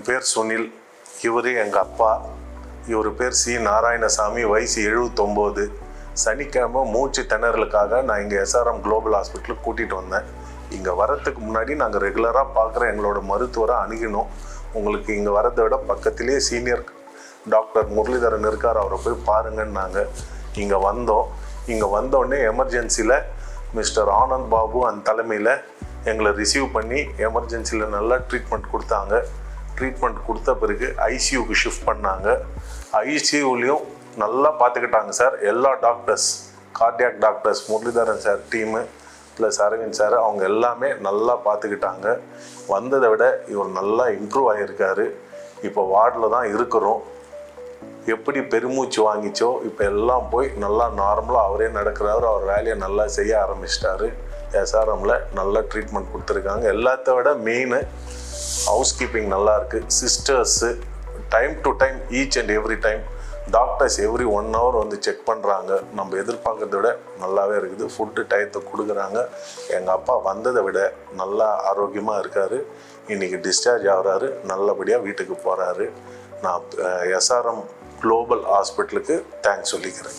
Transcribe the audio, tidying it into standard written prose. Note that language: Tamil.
பேர் சுனில். இவர் எங்கள் அப்பா. இவர் பேர் சி நாராயணசாமி. வயசு 79. சனிக்கிழமை மூச்சு திணறலுக்காக நான் இங்கே எஸ்ஆர்எம் குளோபல் ஹாஸ்பிட்டலுக்கு கூட்டிகிட்டு வந்தேன். இங்கே வரத்துக்கு முன்னாடி நாங்கள் ரெகுலராக பார்க்குற எங்களோட மருத்துவரை அணுகினோம். உங்களுக்கு இங்கே வரதை விட பக்கத்திலே சீனியர் டாக்டர் முரளிதரன் இருக்கார், அவரை போய் பாருங்கன்னாங்க. இங்கே வந்தோம். இங்கே வந்தோடனே எமர்ஜென்சியில் மிஸ்டர் ஆனந்த் பாபு அந்த தலைமையில் எங்களை ரிசீவ் பண்ணி எமர்ஜென்சியில் நல்லா ட்ரீட்மெண்ட் கொடுத்தாங்க. ட்ரீட்மெண்ட் கொடுத்த பிறகு ஐசியூக்கு ஷிஃப்ட் பண்ணாங்க. ஐசியூலையும் நல்லா பார்த்துக்கிட்டாங்க சார். எல்லா doctors, cardiac doctors, Muralidharan sir team plus Aravind sir, அவங்க எல்லாமே நல்லா பார்த்துக்கிட்டாங்க. வந்ததை விட இவர் நல்லா இம்ப்ரூவ் ஆகியிருக்காரு. இப்போ வார்டில் தான் இருக்கிறோம். எப்படி பெருமூச்சு வாங்கிச்சோ இப்போ எல்லாம் போய் நல்லா நார்மலாக அவரே நடக்கிறாரு. அவர் வேலையை நல்லா செய்ய ஆரம்பிச்சிட்டாரு. எஸ்ஆர்எம்மில் நல்லா ட்ரீட்மெண்ட் கொடுத்துருக்காங்க. எல்லாத்த விட மெயின் ஹவுஸ் கீப்பிங் நல்லா இருக்குது. Sisters time to time, each and every time doctors every 1 hour வந்து செக் பண்ணுறாங்க. நம்ம எதிர்பார்க்கறத விட நல்லாவே இருக்குது. ஃபுட்டு டயத்தை கொடுக்குறாங்க. எங்கள் அப்பா வந்ததை விட நல்லா ஆரோக்கியமாக இருக்கார். இன்றைக்கி டிஸ்சார்ஜ் ஆகிறாரு. நல்லபடியாக வீட்டுக்கு போகிறாரு. நான் எஸ்ஆர்எம் குளோபல் ஹாஸ்பிட்டலுக்கு தேங்க்ஸ் சொல்லிக்கிறேன்.